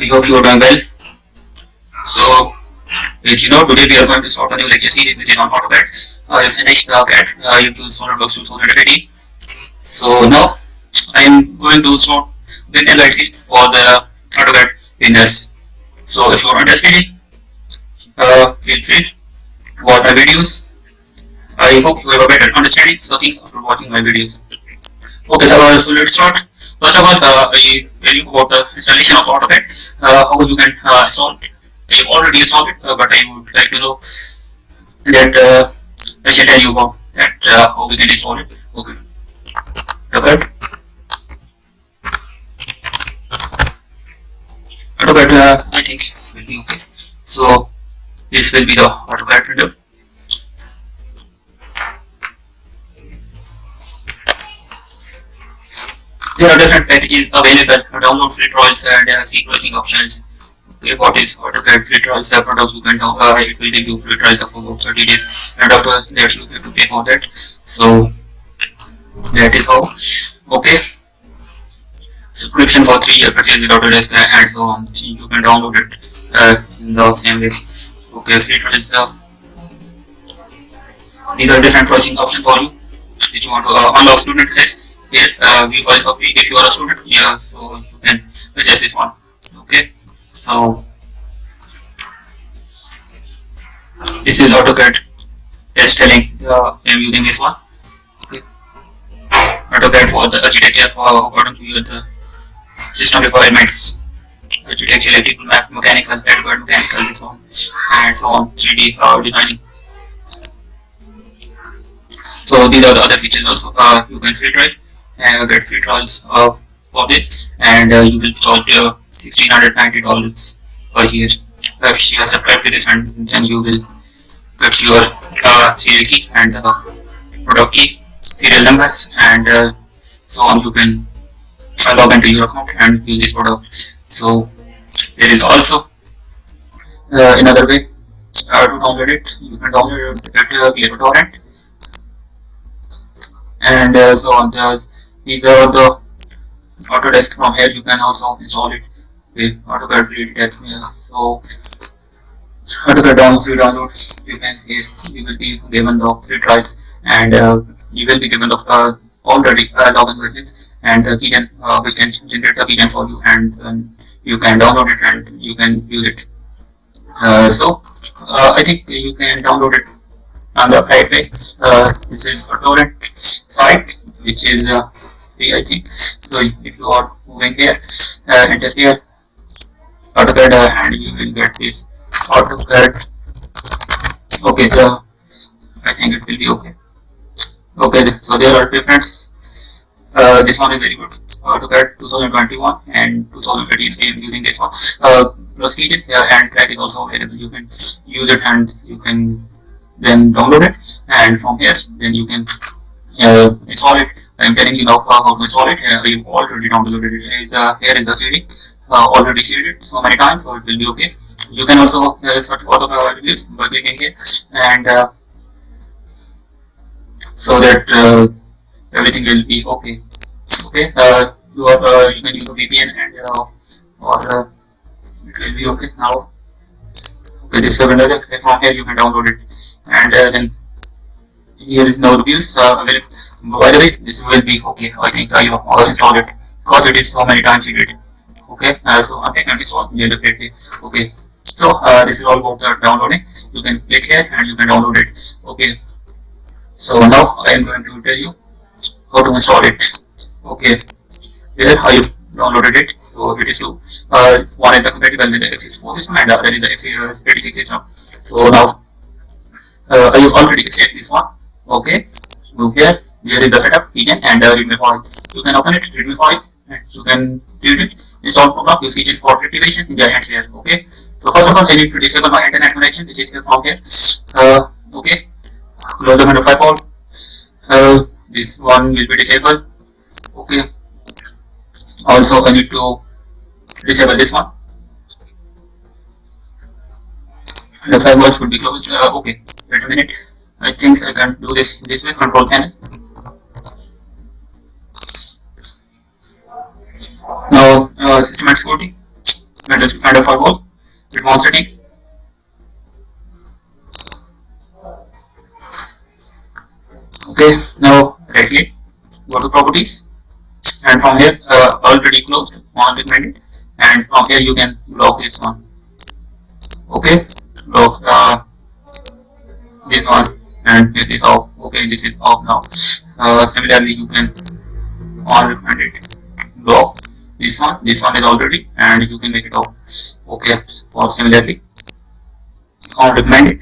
I hope you are doing well. So, as you know, today we are going to start a new lecture series which is on AutoCAD. You finished the CAD, you do SolidWorks 2018. So now I am going to start beginner guide sheets for the AutoCAD beginners. So if you are interested, feel free to watch my videos. I hope you have a better understanding of things after watching my videos. Okay, so let's start. First of all, I tell you about the installation of AutoCAD, how you can install it. I have already installed it, but I would like to know that I shall tell you about that how we can install it. Okay, AutoCAD. AutoCAD, I think will be okay. So this will be the AutoCAD window. There are different packages available, download free trials and see pricing options. Okay, what is AutoCAD free trials? Products you can download, it will give you free trials of about 30 days, and after that you have to pay for that. So that is how. Okay, subscription for 3 year purchase with Autodesk and so on. You can download it in the same way. Okay, free trials. These are different pricing options for you. If you want to unlock student access. Here, view files for free if you are a student. Yeah, so you can access this one. Okay, so this is AutoCAD test telling. I am using this one. Okay, AutoCAD for the architecture for according to the system requirements. Architecture, electrical, mechanical, AutoCAD mechanical, this one, and so on. 3D designing. So these are the other features also. You can free trial. Get free trials for this, and you will charge $1,690 per year. If you are subscribed to this, and then you will get your serial key and product key, serial numbers, and so on. You can log into your account and use this product. So there is also another way to download it. You can download it via torrent, and so on. These are the Autodesk. From here you can also install it. Okay, AutoCAD free text. So AutoCAD download. You can here you will be given the free trials, and you will be given the already login versions and the keygen which can generate the keygen for you, and then you can download it and you can use it. So I think you can download it on the right way. This is a torrent site which is free, I think. So if you are moving here, enter here AutoCAD, and you will get this AutoCAD. Okay, so I think it will be okay. Okay, so there are different. This one is very good. AutoCAD 2021 and 2018. I am using this one. Plus keygen and track is also available. You can use it and you can then download it, and from here then you can install it. I am telling you now how to install it. I've already downloaded it. Here is the CD, already seeded so many times, so it will be okay. You can also search for the reviews by clicking here, and so that everything will be okay. Okay, you can use a VPN and or it will be okay now. Okay, this is another. From here you can download it, and then here is no reviews available. By the way, this will be okay. I think I installed it because it is so many times you did. Okay, so I can install it. Okay, so this is all about the downloading. You can click here and you can download it. Okay, so now I am going to tell you how to install it. Okay, here I have downloaded it. So it is two. One is the compatible with the x64 system, and the other is the x86 system. So now I have already extracted this one. Okay, move here. There is the setup, keygen, and readme file. You can open it, readme file, and you can read it. Install program, use keygen for activation, giant here. Okay, so first of all, I need to disable my internet connection, which is here from here. Okay, close the window firewall. This one will be disabled. Okay, also I need to disable this one. The firewall should be closed. Okay, wait a minute. I think I can do this way. Control panel. Now system and security. and a firewall. Advanced setting. Okay, now right click, go to properties, and from here already closed, on recommended, and from here you can block this one. Okay, block this one, and this is off. Okay, this is off now. Similarly, you can on recommended block this one. This one is already, and you can make it off. Okay, for similarly on recommended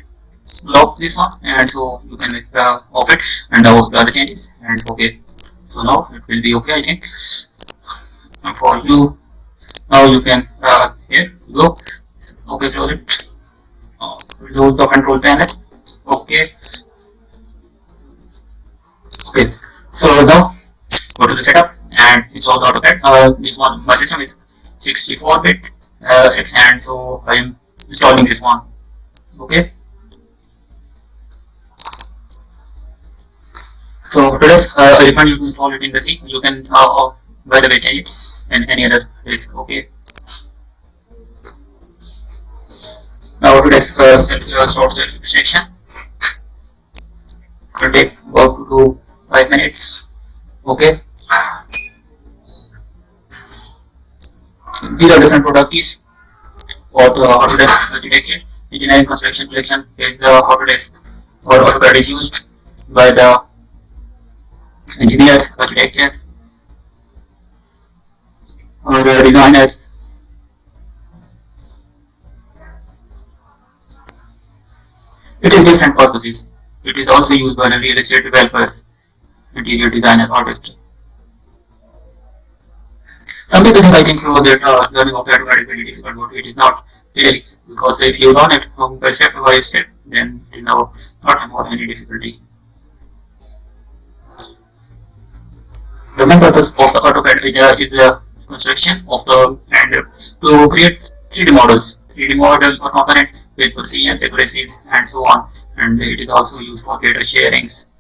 block this one, and so you can make off it, and now the other changes, and okay, so now it will be okay, I think. And for you now you can here go. Okay, so it close the control panel. Okay, okay, so now go to the setup and install the AutoCAD. This one, my system is 64-bit, and so I am installing this one. Okay, so to this, I recommend you to install it in the C. You can, by the way, change it in any other disk. Okay. Now to this, short self extraction. It will take about 2 to 5 minutes. Okay. These are different product keys for the Autodesk architecture. Engineering construction collection is the Autodesk or AutoCAD is used by the engineers, architects, or designers. It is different purposes. It is also used by the real estate developers, interior designers, artists. Some people think, I think so, that learning of AutoCAD is very difficult, but it is not really, because if you learn it by step by step, then it is not about any difficulty. The main purpose of the AutoCAD is the construction of the and to create 3D models, 3D model or component with precision, accuracies, and so on. And it is also used for data sharings.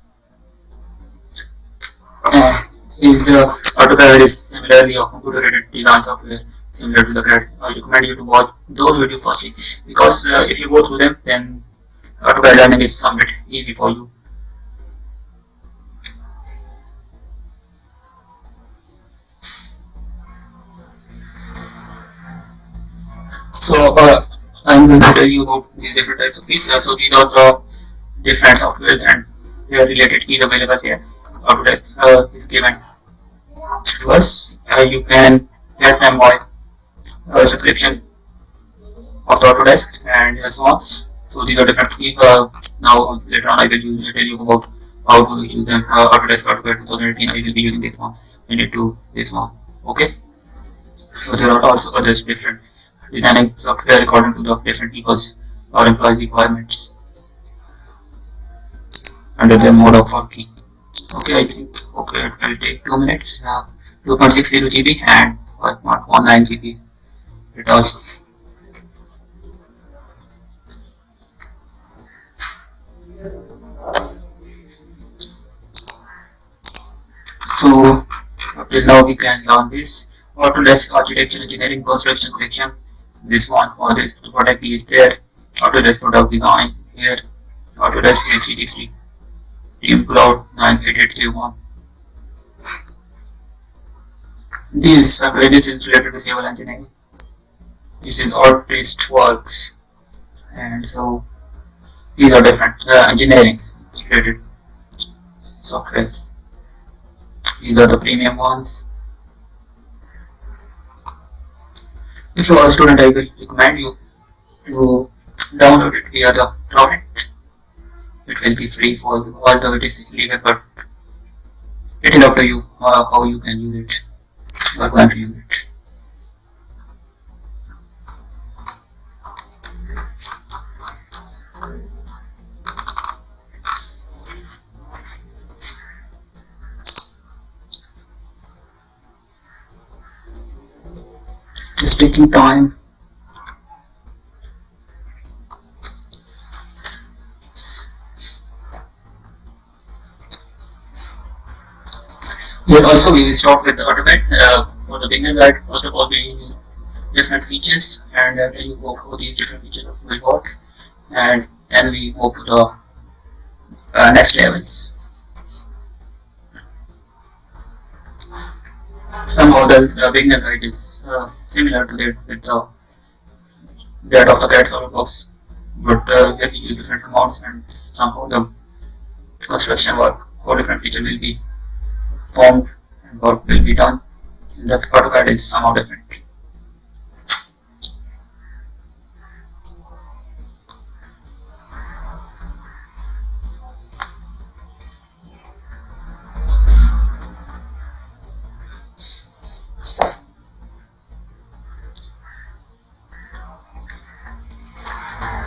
AutoCAD is similarly a computer-aided design software similar to the CAD. I recommend you to watch those videos firstly, because if you go through them, then AutoCAD learning is somewhat easy for you. So I'm going to tell you about these different types of keys. So these are the different software and their related keys available here. Autodesk is given to us. You can get them by subscription of the Autodesk and so on. So these are different keys. Now later on I will tell you about how to use them. Autodesk AutoCAD 2018 I will be using this one. I need to this one. Okay. So there are also other different designing software according to the different people's or employee requirements under their mode of working. Okay, I think okay it will take 2 minutes. 2.60 GB and 5.19 GB. It also. So till now we can learn this Autodesk Architecture Engineering Construction Collection. This one for this product is there. Autodesk Product Design here. Autodesk A360 Team Cloud 98831. This is related to civil engineering. This is Artist Works, and so these are different engineering related softwares. These are the premium ones. If you are a student, I will recommend you to download it via the torrent. It will be free for you, although it is illegal, but it is up to you how you can use it or when to use it. Just taking time. Here also we will start with the AutoCAD. For the beginner guide, first of all we different features, and then you go through these different features of will work, and then we move to the next levels. Some of the beginner guide is similar to that with that of the CAD SolidWorks, but here we use different commands, and somehow the construction work or different feature will be formed and work will be done. The AutoCAD is somehow different.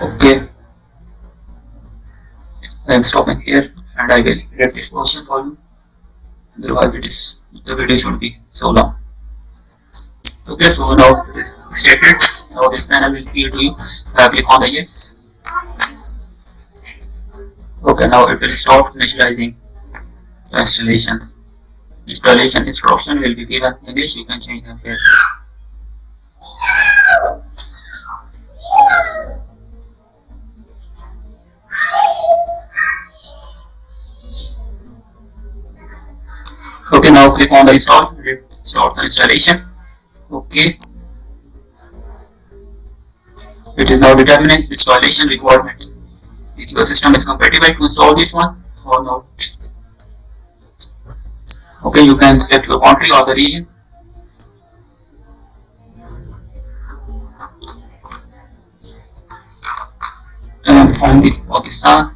Okay, I am stopping here and I will read this question for you. Otherwise, the video should be so long. Okay, so now it is stated. So this panel will appear to you. Click on the yes. Okay, now it will start initializing the installations. Installation instruction will be given in English. You can change them here. Okay, now click on the install. Start the installation. Okay, it is now determining installation requirements. If your system is compatible to install this one or not. Okay, you can select your country or the region. From the Pakistan.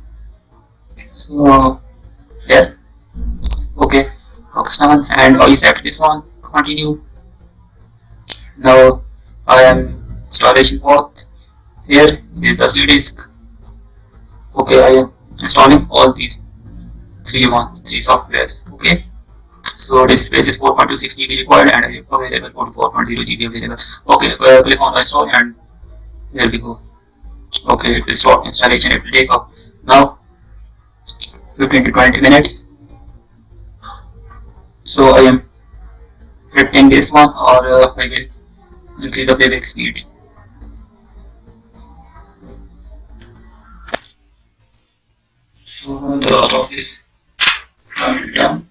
So here, okay, Pakistan, and I select this one. Continue. Now I am installation path. Here is the C disk. Okay, I am installing all these three softwares. Okay, so this space is 4.26 GB required and available 44.0 GB available. Okay, click on the install and here we go. Okay, it will start installation. It will take up now 15 to 20 minutes. So I am hitting this one, or I will increase the playback speed. So the last of this done.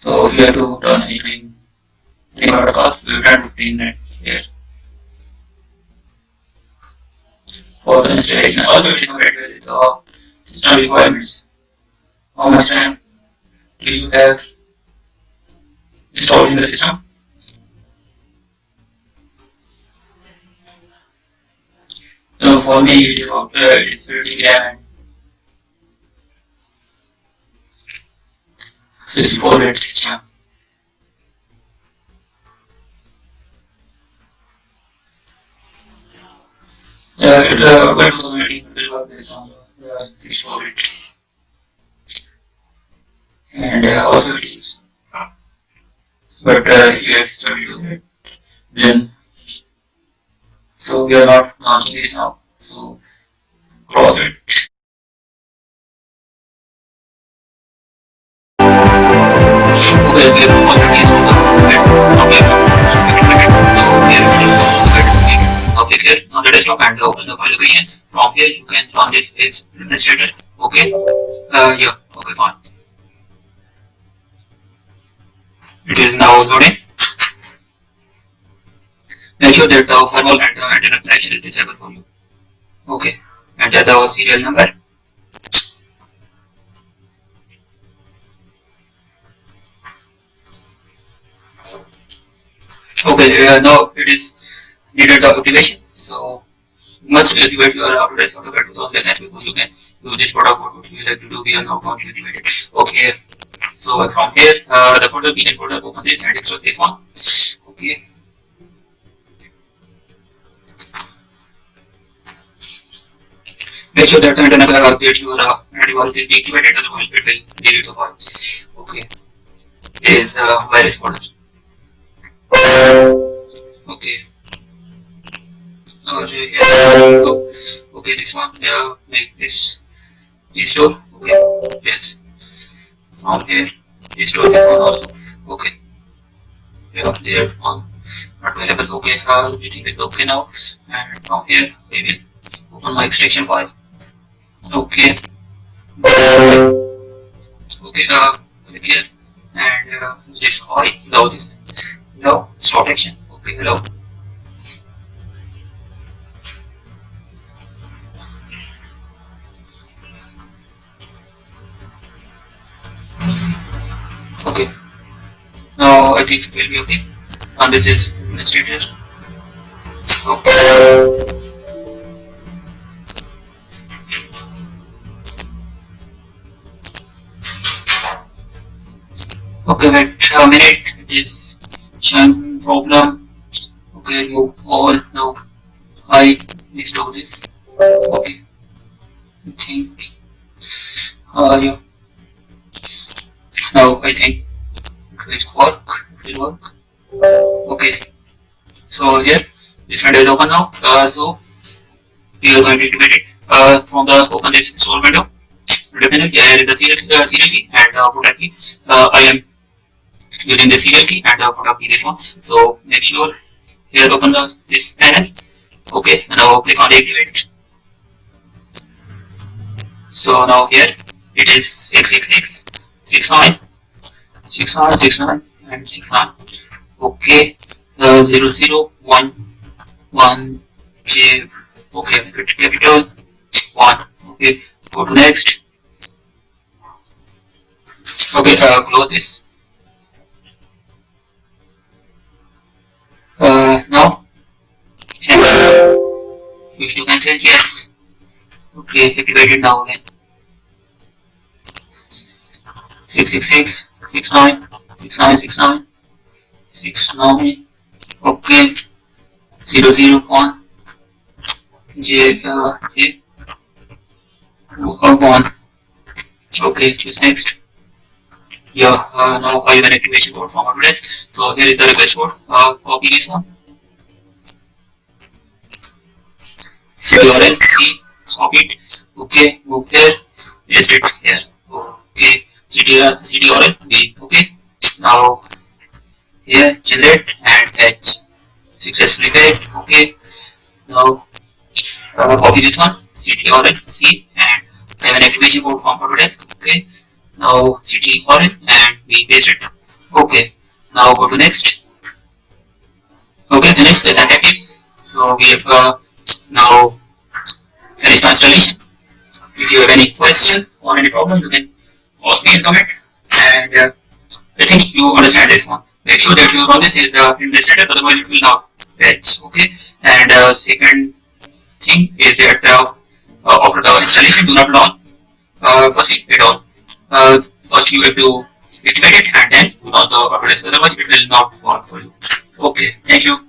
So if you have to turn anything about fast, we will turn 15 minutes here for the installation. Also, it is compatible with the system requirements. How much time do you have installed in the system? So for me, it is about 30 gram and 64-bit system. It was already work based on 64-bit, and also it is. But if you have studied it, then so we are not launching this now. So close it. Okay, we have already installed click here on the desktop and open the file location. From here you can run this page administrator. Okay. Yeah. Okay, fine. It is now loading. Make sure that the firewall and the antenna connection is disabled for you. Okay. Enter the serial number. Okay. Now it is needed the activation. So must activate your AutoCAD AutoCAD 2000 license before you can do this product. What you like to do, we are now going to activate it. Okay. So from here, the folder key and folder open this and export this one. Okay. Make sure that the antenna that your antivirus is deactivated, otherwise it will delete the file. Okay. Is virus folder. Okay. Okay, this one. Make this restore. Okay. Yes. From here, Restore this one also. Okay. Yeah, there one not available. Okay, everything is okay now. And now here we will open my extraction file. Okay. Okay, click here and just allow this. Allow stop action. Okay, allow. Okay. Now I think it will be okay. And this is administrator. Okay. Okay, wait a minute. It is showing problem. Okay, remove all. Now I restore this. Okay, I think. Yeah. Now I think it will work. It will work. Okay. So here this window is open now. So we are going to activate it. From the open this install window. Definitely, here is the serial key and the product key. I am using the serial key and the product key this one. So make sure here open this panel. Okay, and now click on activate. So now here it is 666, 69, 69, 69 and 69. Okay, 001 1 J. Okay, make it capital 1. Okay, go to next. Okay, close this. Now wish to cancel, yes. Okay, activate it now again. 666, 69, 69, 69, 69. Okay, 001 J 1. Okay, choose next. Yeah, now I have an activation code from AutoCAD. So here is the request code. Copy this one. CTRL C, copy it. Okay, move here, paste it here. Okay, CTRL B. Okay, now here generate and fetch. Successfully fetched. Okay, now copy this one. CTRL C and I have an activation code from AutoCAD. Okay. Now CTRL and we paste it. Okay. Now go to next. Okay, finish the active. So we have now finished the installation. If you have any question or any problem, you can ask me in comment. And I think you understand this one. Make sure that you run this in the setup, otherwise it will not fetch. Okay. And second thing is that after the installation, do not launch firstly at all. First you have to activate it and then do not the AutoCAD, otherwise it will not work for you. Okay, thank you.